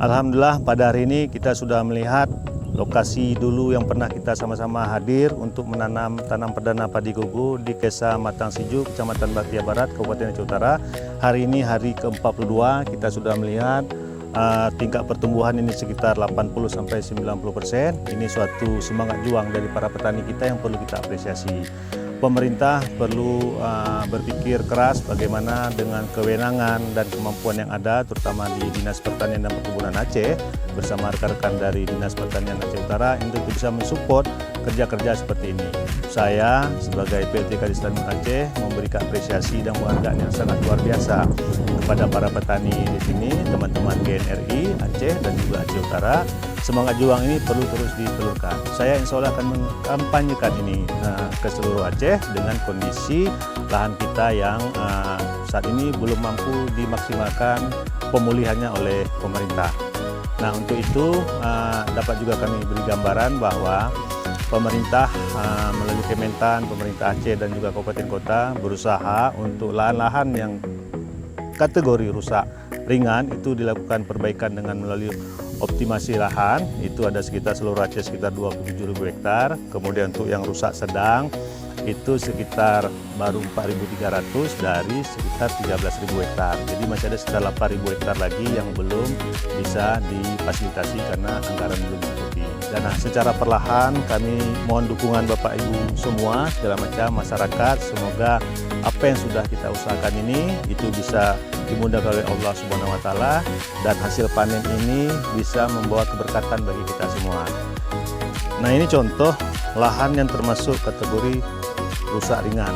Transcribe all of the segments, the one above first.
Alhamdulillah pada hari ini kita sudah melihat lokasi dulu yang pernah kita sama-sama hadir untuk menanam tanam perdana padi gogo di Desa Matang Siju, Kecamatan Batia Barat, Kabupaten Aceh Utara. Hari ini hari ke-42 kita sudah melihat tingkat pertumbuhan ini sekitar 80-90%. Ini suatu semangat juang dari para petani kita yang perlu kita apresiasi. Pemerintah perlu berpikir keras bagaimana dengan kewenangan dan kemampuan yang ada, terutama di Dinas Pertanian dan Perkebunan Aceh bersama rekan-rekan dari Dinas Pertanian Aceh Utara untuk bisa mensupport kerja-kerja seperti ini. Saya sebagai PLT Kadis Tani Aceh memberikan apresiasi dan penghargaan yang sangat luar biasa kepada para petani di sini, teman-teman GNRI Aceh dan juga Aceh Utara. Semangat juang ini perlu terus ditelurkan. Saya insya Allah akan mengkampanyekan ini ke seluruh Aceh dengan kondisi lahan kita yang saat ini belum mampu dimaksimalkan pemulihannya oleh pemerintah. Nah, untuk itu dapat juga kami beri gambaran bahwa pemerintah melalui Kementan, pemerintah Aceh dan juga kabupaten kota berusaha untuk lahan-lahan yang kategori rusak ringan itu dilakukan perbaikan dengan melalui optimasi lahan. Itu ada sekitar seluruh Aceh sekitar 27.000 hektar. Kemudian untuk yang rusak sedang itu sekitar baru 4.300 dari sekitar 13.000 hektar. Jadi masih ada sekitar 8.000 hektar lagi yang belum bisa difasilitasi karena anggaran belum cukupi. Dan secara perlahan kami mohon dukungan Bapak Ibu semua, segala macam masyarakat. Semoga apa yang sudah kita usahakan ini itu bisa dimudahkan oleh Allah Subhanahu wa Ta'ala dan hasil panen ini bisa membawa keberkatan bagi kita semua. Nah, ini contoh lahan yang termasuk kategori rusak ringan.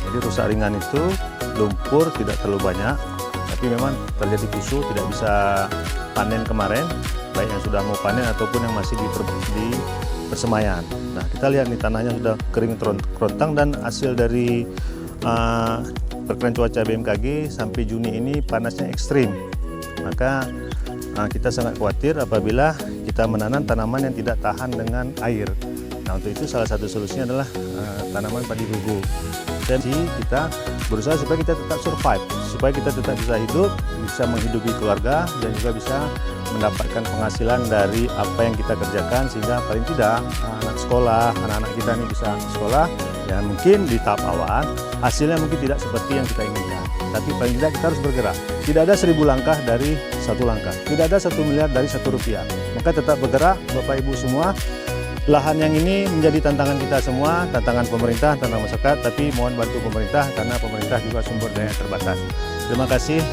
Jadi rusak ringan itu lumpur tidak terlalu banyak, tapi memang terjadi kusut, tidak bisa panen kemarin, baik yang sudah mau panen ataupun yang masih di persemaian. Nah, kita lihat nih tanahnya sudah kering kerontang dan hasil dari perkiraan cuaca BMKG sampai Juni ini panasnya ekstrim. Maka kita sangat khawatir apabila kita menanam tanaman yang tidak tahan dengan air. Nah, untuk itu salah satu solusinya adalah tanaman padi gogo. Jadi kita berusaha supaya kita tetap survive, supaya kita tetap bisa hidup, bisa menghidupi keluarga dan juga bisa mendapatkan penghasilan dari apa yang kita kerjakan, sehingga paling tidak anak sekolah, anak-anak kita ini bisa sekolah. Ya, mungkin di tahap awal hasilnya mungkin tidak seperti yang kita inginkan, tapi paling tidak kita harus bergerak. Tidak ada 1.000 langkah dari satu langkah, tidak ada 1 miliar dari 1 rupiah. Maka tetap bergerak Bapak Ibu semua. Lahan yang ini menjadi tantangan kita semua, tantangan pemerintah, tantangan masyarakat, tapi mohon bantu pemerintah karena pemerintah juga sumber daya terbatas. Terima kasih,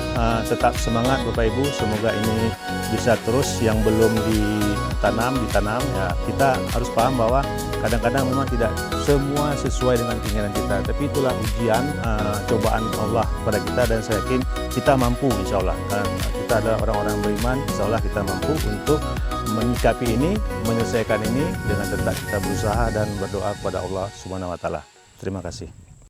tetap semangat Bapak Ibu, semoga ini bisa terus, yang belum ditanam. Ya, kita harus paham bahwa kadang-kadang memang tidak semua sesuai dengan keinginan kita, tapi itulah ujian, cobaan Allah kepada kita, dan saya yakin kita mampu insya Allah. Kita adalah orang-orang beriman, insya Allah kita mampu untuk menyikapi ini, menyelesaikan ini dengan tetap kita berusaha dan berdoa kepada Allah Subhanahu wa Ta'ala. Terima kasih.